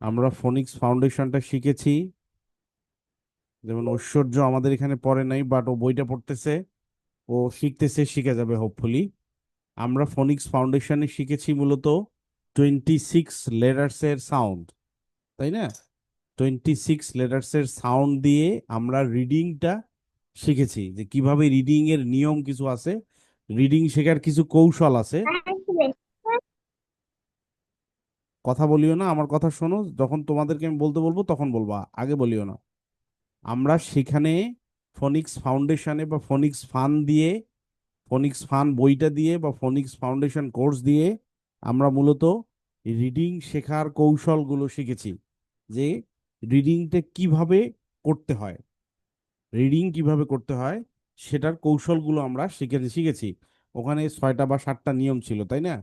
আমরা ফোনিক্স ফাউন্ডেশনটা শিখেছি। যেমন ঐশ্বর্য আমাদের এখানে পড়ে নাই, বাট ও বইটা পড়তেছে, ও শিখতেছে, শিখে যাবে হোপফুলি। আমরা ফোনিক্স ফাউন্ডেশনে শিখেছি মূলত 26 লেটার্স এর সাউন্ড, তাই না? 26 লেটার্স এর সাউন্ড দিয়ে আমরা রিডিংটা শিখেছি, যে কিভাবে রিডিং এর নিয়ম কিছু আছে, রিডিং শেখার কিছু কৌশল আছে। কথা বলিও না, আমার কথা শোনো, যখন তোমাদেরকে আমি বলতে বলবো তখন বলবা, আগে বলিও না। আমরা সেখানে ফোনিক্স ফাউন্ডেশনে বা ফোনিক্স ফান দিয়ে, ফোনিক্স ফান বইটা দিয়ে বা ফোনিক্স ফাউন্ডেশন কোর্স দিয়ে আমরা মূলত রিডিং শেখার কৌশলগুলো শিখেছি, যে রিডিংটা কিভাবে করতে হয়, রিডিং কিভাবে করতে হয় সেটার কৌশলগুলো আমরা শিখেছি শিখেছি ওখানে 6টা বা 7টা নিয়ম ছিল, তাই না?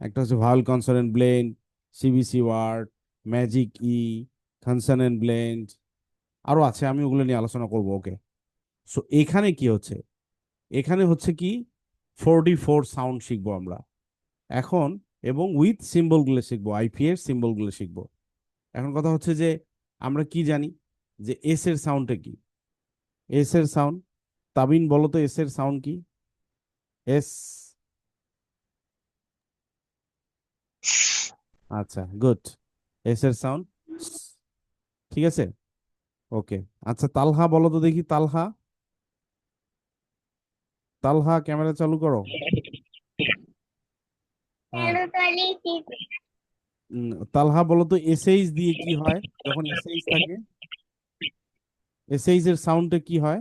একটা হচ্ছে vowel consonant blend, CBC word, magic E, consonant blend, আরো আছে, আমি ওগুলো নিয়ে আলোচনা করব। ওকে, সো এখানে কি হচ্ছে, এখানে হচ্ছে কি 44 সাউন্ড শিখবো আমরা এখন, এবং উইথ সিম্বল গুলো শিখবো, আইপি এর সিম্বল গুলো শিখবো। এখন কথা হচ্ছে যে আমরা কি জানি যে এস এর সাউন্ডটা কি, এস এর সাউন্ড, তাবিন বলো তো এস এর সাউন্ড কি? এস, আচ্ছা গুড, এস এর সাউন্ড, ঠিক আছে। ওকে, আচ্ছা তালহা বলো তো দেখি, তালহা, তালহা ক্যামেরা চালু করো। হ্যাঁ, তালহা বলো তো এসএইচ দিয়ে কি হয়, যখন এসএইচ থাকে, এসএইচ এর সাউন্ডে কি হয়,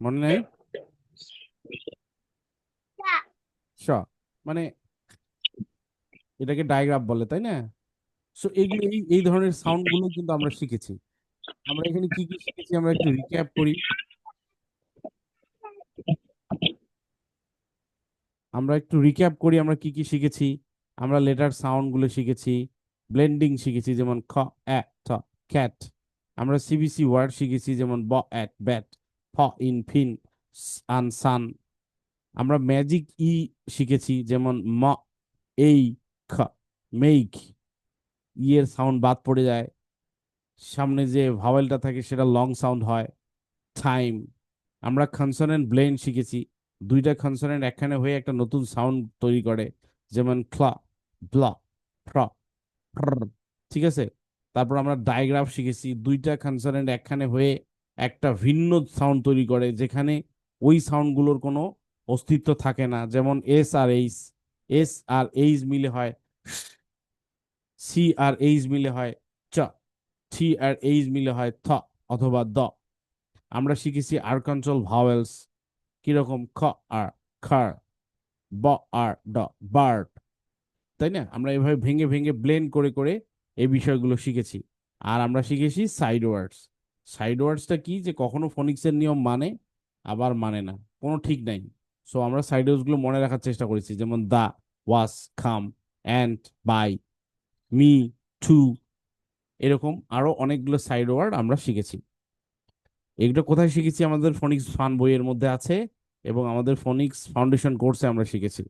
মনে নাই? শ, মানে এটাকে ডায়াগ্রাফ বলে, তাই না? সো এইগুলো, এই ধরনের সাউন্ড গুলো কিন্তু আমরা শিখেছি। আমরা এখানে কি কি শিখেছি আমরা একটু রিক্যাপ করি। আমরা কি কি শিখেছি। আমরা লেটার সাউন্ড গুলো শিখেছি, ব্লেন্ডিং শিখেছি যেমন খ, এ, ট, ক্যাট। আমরা সিবিসি ওয়ার্ড শিখেছি যেমন ব, এট, ব্যাট, ফ, ইন, ফিন, আন, সান। আমরা ম্যাজিক ই শিখেছি যেমন ম, এই, খ, মেইক, এর সাউন্ড বাদ পড়ে যায়, সামনে যে ভাওয়েলটা থাকে সেটা লং সাউন্ড হয়, টাইম। আমরা কনসোনেন্ট ব্লেন্ড শিখেছি, দুইটা কনসোনেন্ট একখানে হয়ে একটা নতুন সাউন্ড তৈরি করে, যেমন ক্লা, ব্ল, ফ্র, ফ্র, ঠিক আছে। তারপর আমরা ডায়াগ্রাফ শিখেছি, দুইটা কনসোনেন্ট একখানে হয়ে একটা ভিন্ন সাউন্ড তৈরি করে, যেখানে ওই সাউন্ডগুলোর কোনো অস্তিত্ব থাকে না, যেমন এস আর এইচ, এস আর এইচ মিলে হয় স, সি আর এইচ মিলে হয় চ, থি আর এইচ মিলে হয় থ অথবা দ। আমরা শিখেছি আরকানসল ভাওয়েলস, কিরকম খ, আর, খার, ব, আর, ড, বার্ড, তাই না? আমরা এভাবে ভেঙে ভেঙে ব্লেন্ড করে করে এই বিষয়গুলো শিখেছি। আর আমরা শিখেছি সাইড ওয়ার্ডস। সাইড ওয়ার্ডসটা কি, যে কখনো ফোনিক্সের নিয়ম মানে, আবার মানে না, কোনো ঠিক নাই। সো আমরা সাইড ওয়ার্ডস গুলো মনে রাখার চেষ্টা করেছি, যেমন দা, ওয়াস, খাম, অ্যান্ড, বাই, মি, টু, এরকম আরো অনেকগুলো সাইড ওয়ার্ড আমরা শিখেছি। এগুলো কোথায় শিখেছি? আমাদের ফোনিক্স ফান বইয়ের মধ্যে আছে, এবং আমাদের ফোনিক্স ফাউন্ডেশন কোর্সে আমরা শিখেছি।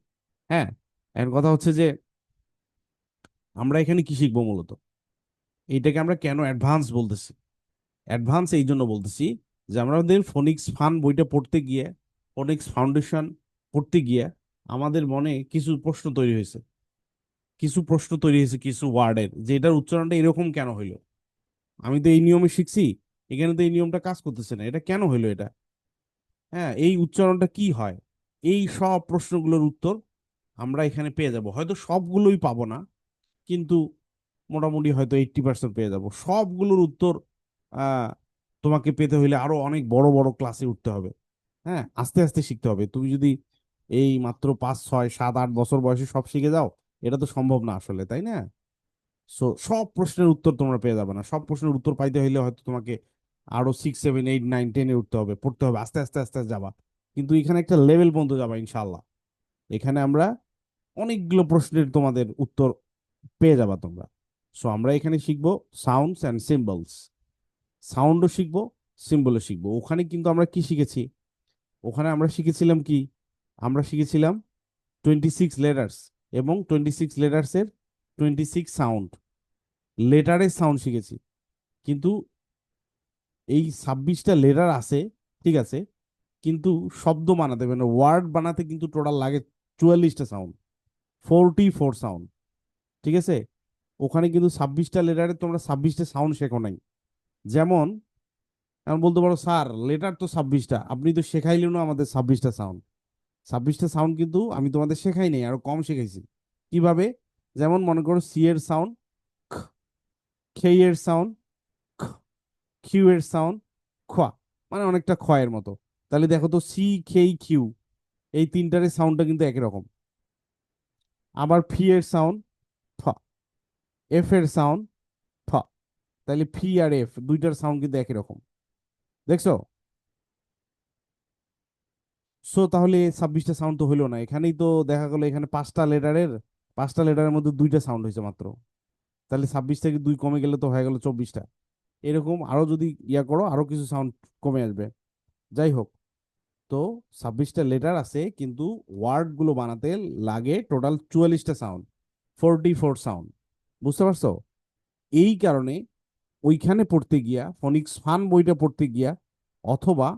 হ্যাঁ, এখন কথা হচ্ছে যে আমরা এখানে কি শিখবো মূলত, এইটাকে আমরা কেন অ্যাডভান্স বলতেছি? অ্যাডভান্স এই জন্য বলতেছি যে আমাদের ফোনিক্স ফান বইটা পড়তে গিয়ে, ফোনিক্স ফাউন্ডেশন পড়তে গিয়ে আমাদের মনে কিছু প্রশ্ন তৈরি হয়েছে, কিছু প্রশ্ন তৈরি হয়েছে কিছু ওয়ার্ডের, যে এটার উচ্চারণটা এরকম কেন হইলো, আমি তো এই নিয়মে শিখছি, এখানে তো এই নিয়মটা কাজ করতেছে না, এটা কেন হইলো এটা, হ্যাঁ এই উচ্চারণটা কি হয়, এই সব প্রশ্নগুলোর উত্তর আমরা এখানে পেয়ে যাব। হয়তো সবগুলোই পাবো না, কিন্তু মোটামুটি হয়তো 80% পেয়ে যাব। সবগুলোর উত্তর আহ তোমাকে পেতে হইলে আরো অনেক বড় বড় ক্লাসে উঠতে হবে। হ্যাঁ, আস্তে আস্তে শিখতে হবে। তুমি যদি এই মাত্র 5 6 7 8 বছর বয়সে সব শিখে যাও, এটা তো সম্ভব না আসলে, তাই না? সো সব প্রশ্নের উত্তর তোমরা পেয়ে যাবে না, সব প্রশ্নের উত্তর পাইতে হইলে হয়তো তোমাকে আরো 6 7 8 9 10-এ উঠতে হবে, পড়তে হবে, আস্তে আস্তে আস্তে আস্তে যাবা। কিন্তু এখানে একটা লেভেল পর্যন্ত যাবা ইনশাল্লাহ। এখানে আমরা অনেকগুলো প্রশ্নের তোমাদের উত্তর পেয়ে যাবা তোমরা। সো আমরা এখানে শিখবো সাউন্ডস অ্যান্ড সিম্বলস, সাউন্ডও শিখবো, সিম্বলও শিখবো। ওখানে কিন্তু আমরা কি শিখেছি, ওখানে আমরা শিখেছিলাম কি, আমরা শিখেছিলাম 26 লেটার্স, এবং 26 লেটার্সের 26 সাউন্ড, লেটারের সাউন্ড শিখেছি। কিন্তু এই 26টা লেটার আছে, ঠিক আছে, কিন্তু শব্দ বানাতে মানে ওয়ার্ড বানাতে কিন্তু টোটাল লাগে 44টা সাউন্ড, 44 সাউন্ড, ঠিক আছে। ওখানে কিন্তু 26টা লেটারে তোমরা 26টা সাউন্ড শেখো নাই। যেমন এখন বলতে পারো স্যার লেটার তো 26টা, আপনি তো শেখাইলেন না আমাদের 26টা সাউন্ড। 26টা সাউন্ড কিন্তু আমি তোমাদের শেখাই নাই, আরো কম শেখাইছি। কিভাবে? যেমন মনে করো সি এর সাউন্ড, খে এর সাউন্ড, কিউ এর সাউন্ড, খ, মানে অনেকটা খয়ের মতো। তাহলে দেখো তো সি, খেই, কিউ, এই তিনটার সাউন্ডটা কিন্তু একই রকম। আবার ফি এর সাউন্ড ফ, এফ এর সাউন্ড ফ, তাহলে ফি আর এফ দুইটার সাউন্ড কিন্তু একই রকম, দেখছো? সো তাহলে 26টা সাউন্ড তো হইলো না, এখানেই তো দেখা গেলো এখানে 5টা লেটারের মধ্যে 2টা সাউন্ড হয়েছে মাত্র। তাহলে 26 থেকে 2 কমে গেলে তো হয়ে গেল 24টা। এরকম আরো যদি ইয়া করো আরো কিছু সাউন্ড কমে আসবে। যাই হোক, তো 26টা লেটার আছে কিন্তু ওয়ার্ড গুলো বানাতে লাগে টোটাল 44টা সাউন্ড, 44 সাউন্ড। বুঝতে পারছো? এই কারণে ওইখানে পড়তে গিয়া ফনিক্স ফান বইটা পড়তে গিয়া অথবা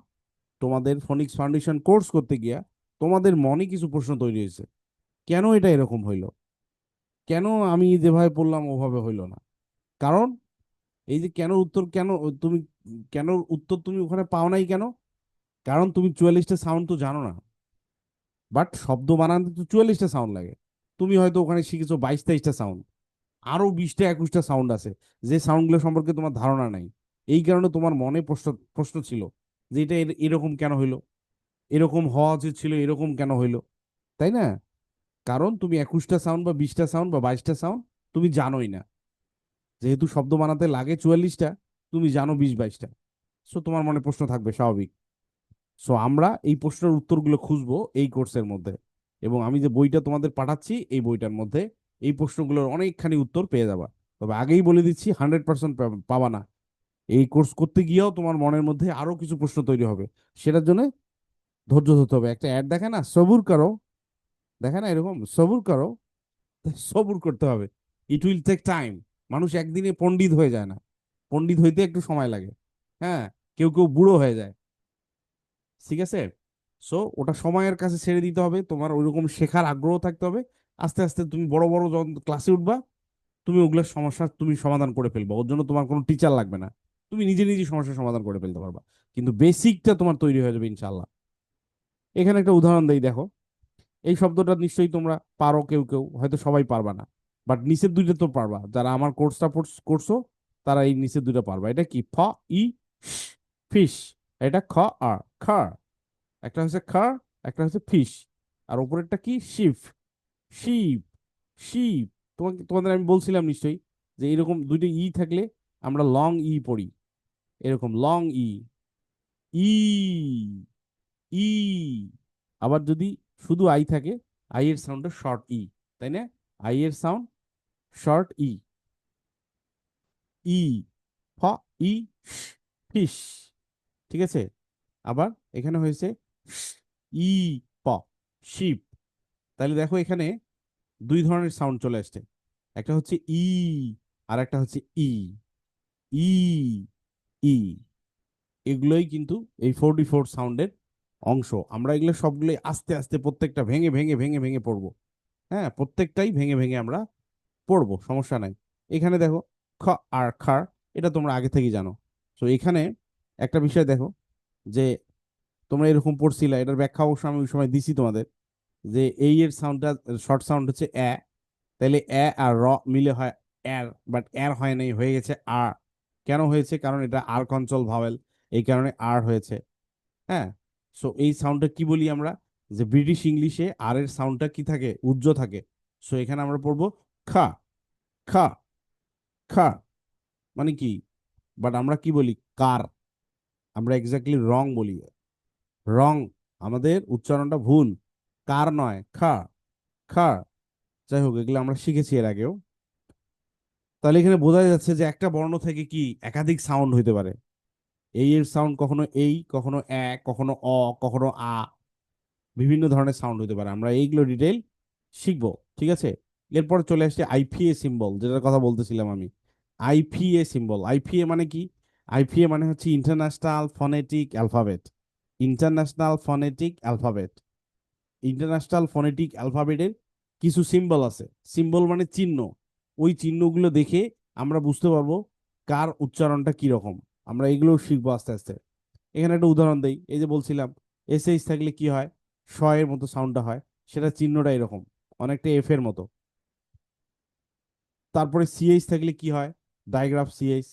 তোমাদের ফনিক্স ফাউন্ডেশন কোর্স করতে গিয়া তোমাদের মনে কিছু প্রশ্ন তৈরি হয়েছে, কেন এটা এরকম হইলো, কেন আমি যেভাবে পড়লাম ওভাবে হইলো না। কারণ এই যে কেন উত্তর, কেন তুমি, কেন উত্তর তুমি ওখানে পাও নাই কেন? কারণ তুমি 44টা সাউন্ড তো জানো না, বাট শব্দ বানাতে তো 44টা সাউন্ড লাগে। তুমি হয়তো ওখানে শিখেছো 22-23টা সাউন্ড, আরো 20-21টা সাউন্ড আছে যে সাউন্ডগুলো সম্পর্কে তোমার ধারণা নাই। এই কারণে তোমার মনে প্রশ্ন প্রশ্ন ছিল যে এটা এরকম কেন হইলো, এরকম হওয়া উচিত ছিল, এরকম কেন হইলো, তাই না? কারণ তুমি 21টা সাউন্ড বা 20টা সাউন্ড বা 22টা সাউন্ড তুমি জানোই না। যেহেতু শব্দ বানাতে লাগে 44টা, তুমি জানো 20-22টা, সো তোমার মনে প্রশ্ন থাকবে স্বাভাবিক। সো আমরা এই প্রশ্নের উত্তরগুলো খুঁজবো এই কোর্সের মধ্যে, এবং আমি যে বইটা তোমাদের পাঠাচ্ছি এই বইটার মধ্যে এই প্রশ্নগুলোর অনেকখানি উত্তর পেয়ে যাবা। তবে আগেই বলে দিচ্ছি 100% পাবা না। এই কোর্স করতে গিয়েও তোমার মনের মধ্যে আরো কিছু প্রশ্ন তৈরি হবে। সেটার জন্য ধৈর্য ধরতে হবে। একটা অ্যাড দেখে না, সবুর করো, দেখে না এরকম, সবুর করো, সবুর করতে হবে। It will take time. মানুষ একদিনে পণ্ডিত হয়ে যায় না, পণ্ডিত হইতে একটু সময় লাগে। হ্যাঁ, কেউ কেউ বুড়ো হয়ে যায়, ঠিক আছে। সো ওটা সময়ের কাছে ছেড়ে দিতে হবে, তোমার ওইরকম শেখার আগ্রহ থাকতে হবে। আস্তে আস্তে তুমি বড় বড় যখন ক্লাসে উঠবা, তুমি ওগুলোর সমস্যা তুমি সমাধান করে ফেলবা, ওর জন্য তোমার কোনো টিচার লাগবে না। তুমি নিজে নিজে সমস্যার সমাধান করে ফেলতে পারবা, কিন্তু বেসিকটা তোমার তৈরি হয়ে যাবে ইনশাল্লাহ। এখানে একটা উদাহরণ দেই, দেখো। এই শব্দটা নিশ্চয়ই তোমরা পারো, কেউ কেউ হয়তো, সবাই পারবা না, বাট নিচের দুইটা তো পারবা। যারা আমার কোর্সটা করছো তারা এই নিচের দুইটা পারবা। এটা কি? ফ, ই, ফিশ। এটা খ, আর খার। একটা হচ্ছে খার, একটা হচ্ছে ফিশ। আর উপরেরটা কি? Ship, ship, ship. তোমাদের আমি বলছিলাম নিশ্চয়ই যে এরকম দুইটা ই থাকলে আমরা লং ই পড়ি, এরকম লং ই, ই, ই। আবার যদি শুধু আই থাকে, আই এর সাউন্ডটা শর্ট ই, তাই না? আই এর সাউন্ড শর্ট ই, ই, ফ, ই, ফিশ, ঠিক আছে। আবার এখানে হয়েছে ই, প, শিপ। তাহলে দেখো এখানে দুই ধরনের সাউন্ড চলে আসছে, একটা হচ্ছে ই আর একটা হচ্ছে ই, ই, ই। এগুলোই কিন্তু এই 44 সাউন্ডের অংশ। আমরা এগুলো সবগুলোই আস্তে আস্তে প্রত্যেকটা ভেঙে ভেঙে ভেঙে ভেঙে পড়বো। হ্যাঁ, প্রত্যেকটাই ভেঙে ভেঙে আমরা পড়বো, সমস্যা নাই। এখানে দেখো খ আর খার, এটা তোমরা আগে থেকেই জানো। তো এখানে একটা বিষয় দেখো, যে তোমরা এরকম পড়ছিলা, এটার ব্যাখ্যা অবশ্য আমি ওই সময় দিছি তোমাদের, যে এই এর সাউন্ডটা শর্ট সাউন্ড হচ্ছে এ, তাহলে এ আর র মিলে হয় এর, বাট এর হয় নাই, হয়ে গেছে আর। কেন হয়েছে? কারণ এটা আর কনসোল ভাওয়েল, এই কারণে আর হয়েছে। হ্যাঁ। সো এই সাউন্ডটা কি বলি আমরা, যে ব্রিটিশ ইংলিশে আর এর সাউন্ডটা কি থাকে? উজ্জ্ব থাকে। সো এখানে আমরা পড়বো খা, খা, খা, মানে কি? বাট আমরা কি বলি? কার। আমরা এক্স্যাক্টলি রং বলি, রং, আমাদের উচ্চারণটা ভুল, কার নয়, খা, খা। যাই হোক, এগুলো আমরা শিখেছি এর আগেও। তাহলে এখানে বোঝা যাচ্ছে যে একটা বর্ণ থেকে কি একাধিক সাউন্ড হইতে পারে। এই এর সাউন্ড কখনো এই, কখনো কখনো অ, কখনো আ, বিভিন্ন ধরনের সাউন্ড হইতে পারে। আমরা এইগুলো ডিটেইল শিখবো। ঠিক আছে, এরপর চলে আসছে আইপিএ সিম্বল, যেটার কথা বলতেছিলাম আমি। আইপিএ সিম্বল, আইপিএ মানে কি? আইপিএ মানে হচ্ছে international phonetic alphabet. International phonetic alphabet, international phonetic অ্যালফাবেটের কিছু সিম্বল আছে। সিম্বল মানে চিহ্ন। ওই চিহ্নগুলো দেখে আমরা বুঝতে পারবো কার উচ্চারণটা কি রকম। আমরা এগুলো শিখবো আস্তে আস্তে। এখানে একটা উদাহরণ দেই, এই যে বলছিলাম এসএইচ থাকলে কি হয়, শ এর মতো সাউন্ডটা হয়, সেটা চিহ্নটা এরকম, অনেকটা এফ এর মতো। তারপরে সিএইচ থাকলে কি হয়, ডায়াগ্রাফ সিএইচ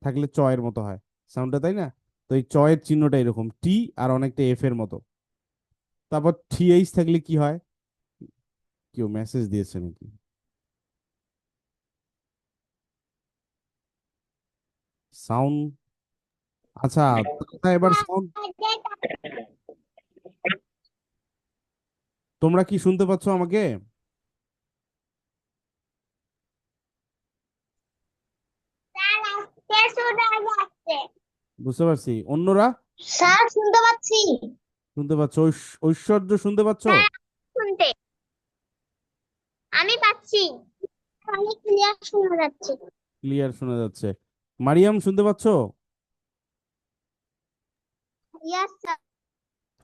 থাকলে চ এর মতো হয় সাউন্ডটা, তাই না? তো এই চ এর চিহ্নটা এরকম টি আর অনেকটা এফ এর মতো। তারপর থিএইচ থাকলে কি হয়, কেউ মেসেজ দিয়েছে নাকি? সাউন্ড, আচ্ছা, এবার সাউন্ড, তোমরা কি শুনতে পাচ্ছ আমাকে? বুঝতে পারছি, অন্যরা স্যার শুনতে পাচ্ছি। শুনতে পাচ্ছ? ঐশ্বর্য শুনতে পাচ্ছ? স্যার শুনতে আমি পাচ্ছি, অনেক ক্লিয়ার শোনা যাচ্ছে। ক্লিয়ার শোনা যাচ্ছে। মারিয়াম শুনতে পাচ্ছ? Yes sir.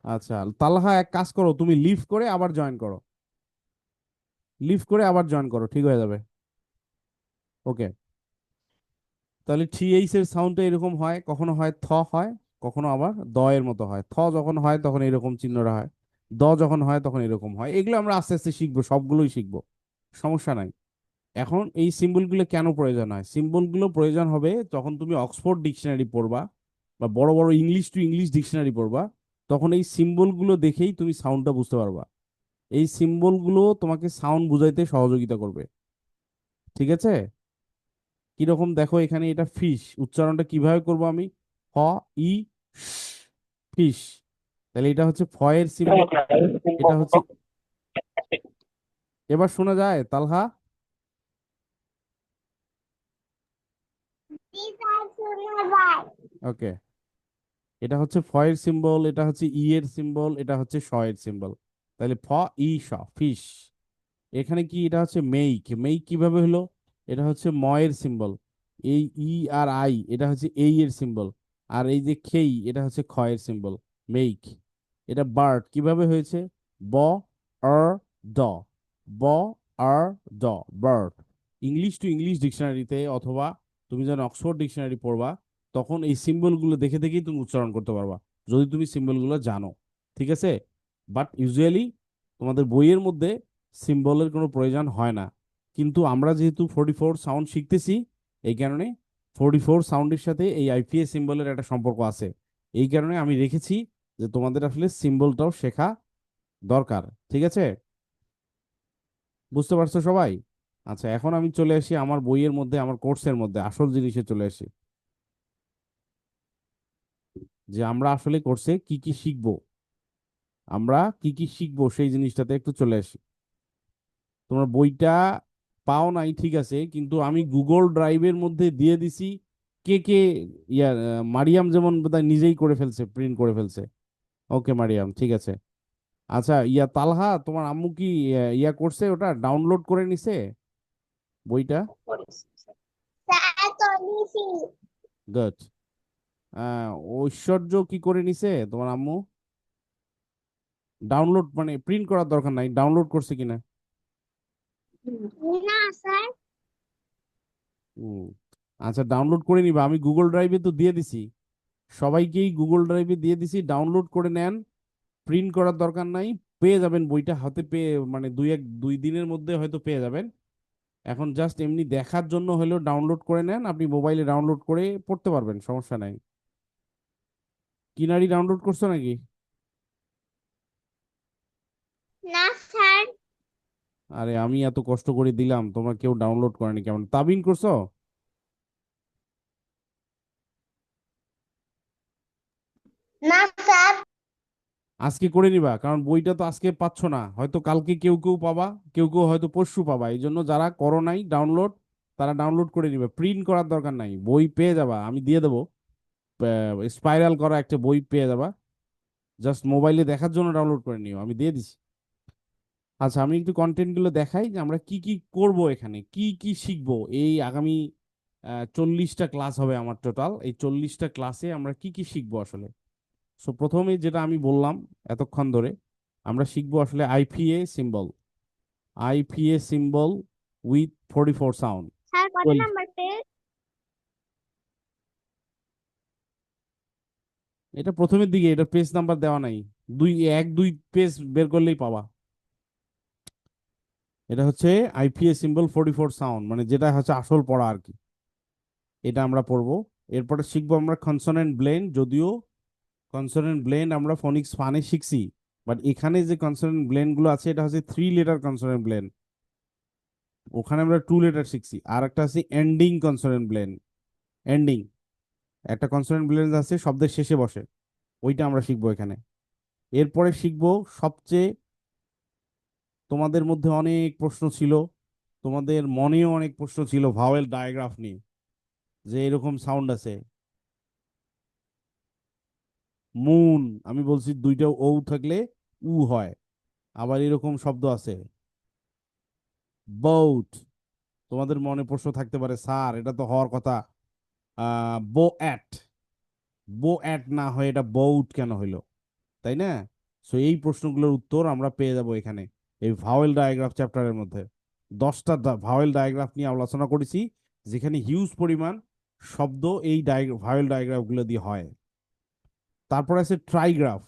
আচ্ছা, তালহা এক কাজ করো, তুমি লিভ করে আবার জয়েন করো, লিভ করে আবার জয়েন করো, ঠিক হয়ে যাবে। ওকে, তাহলে টিএইচ এর সাউন্ডটা এরকম হয়, কখনো হয় থ হয়, কখনো আবার দ এর মতো হয়। থ যখন হয় তখন এরকম চিহ্নটা হয়, দ যখন হয় তখন এরকম হয়। এগুলো আমরা আস্তে আস্তে শিখবো, সবগুলোই শিখবো, সমস্যা নাই। এখন এই সিম্বলগুলো কেন প্রয়োজন হয়? সিম্বলগুলো প্রয়োজন হবে যখন তুমি অক্সফোর্ড ডিকশনারি পড়বা বা বড় বড় ইংলিশ টু ইংলিশ ডিকশনারি পড়বা, তখন এই সিম্বলগুলো দেখেই তুমি সাউন্ডটা বুঝতে পারবা। এই সিম্বলগুলো তোমাকে সাউন্ড বুঝাইতে সহযোগিতা করবে, ঠিক আছে? কিরকম দেখো, এখানে এটা ফিশ, উচ্চারণটা কিভাবে করব আমি? ফ, ই, শ, ফিশ। তাহলে এটা হচ্ছে ফ এর সিম্বল, এটা হচ্ছে, এবার শোনা যায় তালহা? জি স্যার শোনা যায়। ওকে, এটা হচ্ছে ফ এর সিম্বল, এটা হচ্ছে ই এর সিম্বল, এটা হচ্ছে শ এর সিম্বল। তাহলে ফ, ই, শ, ফিশ। এখানে কি, এটা হচ্ছে মেইক, মেইক কিভাবে হলো? এটা হচ্ছে ম এর সিম্বল, এই ই আর আই এটা হচ্ছে এই এর সিম্বল, আর এই যে খেই এটা হচ্ছে খ এর সিম্বল, মেইক। এটা বার্ড কিভাবে হয়েছে? ব, আর, ড, ব, আর, ড, বার্ড। ইংলিশ টু ইংলিশ ডিকশনারিতে অথবা তুমি যখন অক্সফোর্ড ডিকশনারি পড়বা, তখন এই সিম্বলগুলো দেখে দেখেই তুমি উচ্চারণ করতে পারবা, যদি তুমি সিম্বলগুলো জানো, ঠিক আছে? বাট ইউজুয়ালি তোমাদের বইয়ের মধ্যে সিম্বলের কোনো প্রয়োজন হয় না। কিন্তু আমরা যেহেতু 44 সাউন্ড শিখতেছি, এই কারণে 44 সাউন্ডের সাথে এই আইপিএস সিম্বলের একটা সম্পর্ক আছে। এই কারণে আমি রেখেছি যে তোমাদের আসলে সিম্বলটাও শেখা দরকার, ঠিক আছে? বুঝতে পারছো সবাই? আচ্ছা, এখন আমি চলে আসি আমার বইয়ের মধ্যে, আমার কোর্সের মধ্যে আসল জিনিসে চলে আসি, যে আমরা আসলে কোর্সে কি কি শিখবো, আমরা কি কি শিখবো সেই জিনিসটাতে একটু চলে আসি। তোমরা বইটা পাও নাই ঠিক আছে, কিন্তু আমি গুগল ড্রাইভের মধ্যে দিয়ে দিছি। কে কে, মারিয়াম যেমন বোধহয় নিজেই করে ফেলছে, প্রিন্ট করে ফেলছে। ওকে মারিয়াম, ঠিক আছে। আচ্ছা, তালহা, তোমার আম্মু কি করছে, ওটা ডাউনলোড করে নিছে বইটা? স্যার তো নিছি। গুড। ঐশ্বর্য কি করে নিছে তোমার আম্মু? ডাউনলোড মানে প্রিন্ট করার দরকার নাই, ডাউনলোড করছে কিনা? না স্যার। হুম, আচ্ছা, ডাউনলোড করে নিবা, আমি গুগল ড্রাইভে তো দিয়ে দিছি, সবাইকেই গুগল ড্রাইভে দিয়ে দিছি, ডাউনলোড করে নেন। প্রিন্ট করার দরকার নাই, পেয়ে যাবেন বইটা হাতে, পেয়ে মানে দুই দিনের মধ্যে হয়তো পেয়ে যাবেন। এখন জাস্ট এমনি দেখার জন্য হলেও ডাউনলোড করে নেন, আপনি মোবাইলে ডাউনলোড করে পড়তে পারবেন, সমস্যা নাই। কিনারি ডাউনলোড করছো নাকি? না স্যার। আরে আমি এত কষ্ট করে দিলাম, তোমরা কেউ ডাউনলোড করেনি, কেমন তাবিন করছো? না স্যার। আজকে করে নিবা, কারণ বইটা তো আজকে পাচ্ছ না, হয়তো কালকে কেউ কেউ পাবা, কেউ কেউ হয়তো পরশু পাবা। এই জন্য যারা করো নাই ডাউনলোড, তারা ডাউনলোড করে নিবে, প্রিন্ট করার দরকার নাই, বই পেয়ে যাবা, আমি দিয়ে দেবো। স্পাইরাল করা একটা বই পেয়ে যাবা, জাস্ট মোবাইলে দেখার জন্য ডাউনলোড করে নিও, আমি দিয়ে দিছি। আচ্ছা, আমি একটু কন্টেন্ট গুলো দেখাই যে আমরা কি কি করব, এখানে কি কি শিখবো। এই আগামী 40টা ক্লাস হবে আমার টোটাল। এই 40টা ক্লাসে আমরা কি কি শিখবো আসলে। সো প্রথমে যেটা আমি বললাম এতক্ষণ ধরে, আমরা শিখবো আসলে IPA symbol. IPA symbol with 44 sound. Sir কত নাম্বার পেজ? এটা প্রথমের দিকে, এটা পেজ নাম্বার দেওয়া নাই। দুই, এক দুই পেজ বের করলেই পাবা। এটা হচ্ছে আইপিএ সিম্বল 44 সাউন্ড, মানে যেটা হচ্ছে আসল পড়া আর কি। এটা আমরা পড়বো। এরপরে শিখবো আমরা কনসোনেন্ট ব্লেন্ড। যদিও কনসোনেন্ট ব্লেন্ড আমরা ফনিক্স ফানে শিখছি, বাট এখানে যে কনসোনেন্ট ব্লেন্ড গুলো আছে এটা হচ্ছে 3 লেটার কনসোনেন্ট ব্লেন্ড। ওখানে আমরা 2 লেটার শিখছি। আর একটা আছে এন্ডিং কনসোনেন্ট ব্লেন্ড। এন্ডিং একটা কনসোনেন্ট ব্লেন্ড আছে শব্দের শেষে বসে, ওইটা আমরা শিখবো এখানে। এরপরে শিখবো সবচেয়ে, তোমাদের মধ্যে অনেক প্রশ্ন ছিল, তোমাদের মনেও অনেক প্রশ্ন ছিল ভাওয়েল ডায়াগ্রাফ নিয়ে, যে এরকম সাউন্ড আছে মুন, আমি বলছি দুইটা ও থাকলে উ হয়। আবার এরকম শব্দ আছে বোট। তোমাদের মনে প্রশ্ন থাকতে পারে, স্যার এটা তো হওয়ার কথা বো অ্যাট, বো অ্যাট না হয়ে এটা বউট কেন হইলো, তাই না? সো এই প্রশ্নগুলোর উত্তর আমরা পেয়ে যাব এখানে, এই ভাওয়েল ডায়াগ্রাফ চ্যাপ্টারের মধ্যে। 10টা ভাওয়েল ডায়াগ্রাফ নিয়ে আলোচনা করেছি, যেখানে হিউজ পরিমাণ শব্দ এই ভাওয়েল ডায়াগ্রাফ গুলো দিয়ে হয়। তারপর আছে ট্রাইগ্রাফ।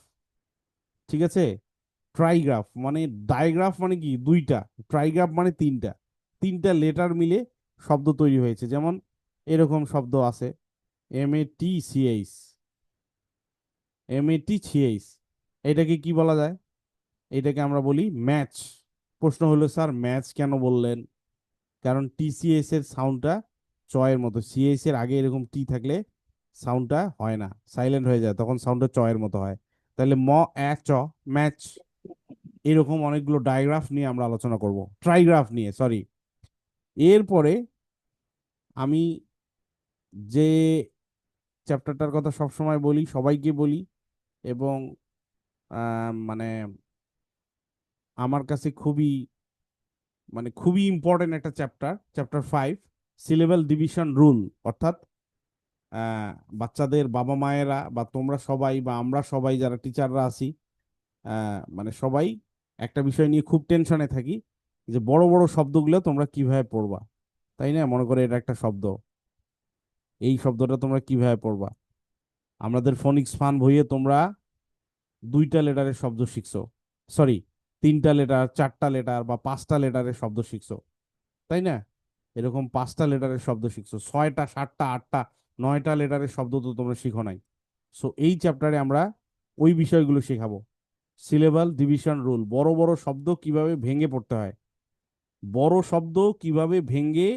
ঠিক আছে, ট্রাইগ্রাফ মানে, ডায়াগ্রাফ মানে কি দুইটা, ট্রাইগ্রাফ মানে তিনটা। তিনটা লেটার মিলে শব্দ তৈরি হয়েছে। যেমন এরকম শব্দ আছে MATCH, MATCH। এটাকে কি বলা যায়? এটাকে আমরা বলি ম্যাচ। প্রশ্ন হলো, স্যার ম্যাচ কেন বললেন? কারণ TCS এর সাউন্ডটা চয়ের মতো, সিএস এর আগে এরকম টি থাকলে সাউন্ডটা হয় না, সাইলেন্ট হয়ে যায়, তখন সাউন্ডটা চয়ের মতো হয়। তাহলে চ, ম্যাচ। এরকম অনেকগুলো ডায়াগ্রাফ নিয়ে আমরা আলোচনা করব, ট্রাইগ্রাফ নিয়ে, সরি। এরপরে আমি যে চ্যাপ্টারটার কথা সবসময় বলি, সবাইকে বলি, এবং মানে আমার কাছে খুবই, মানে খুবই ইম্পর্টেন্ট একটা chapter, chapter 5, syllable division rule. অর্থাৎ আহ, বাচ্চাদের বাবা মায়েরা বা তোমরা সবাই বা আমরা সবাই যারা টিচাররা আছি, মানে সবাই একটা বিষয় নিয়ে খুব টেনশনে থাকি, যে বড় বড় শব্দগুলো তোমরা কিভাবে পড়বা। তাই না? মনে করে এটা একটা শব্দ, এই শব্দটা তোমরা কিভাবে পড়বা। আমাদের ফোনিক্স ফান বইয়ে তোমরা 2টা লেটারের শব্দ শিখছো, সরি 3টা লেটার, 4টা লেটার বা 5টা লেটারের শব্দ শিখছো, তাই না? এরকম 5টা লেটারের শব্দ শিখছো, 6টা, 7টা, 8টা, 9টা লেটারের শব্দ তো তোমরা শিখো নাই। সো এই চ্যাপ্টারে আমরা ওই বিষয়গুলো শেখাবো। সিলেবাল ডিভিশন রুল, বড় বড় শব্দ কিভাবে ভেঙে পড়তে হয়, বড় শব্দ কিভাবে ভেঙে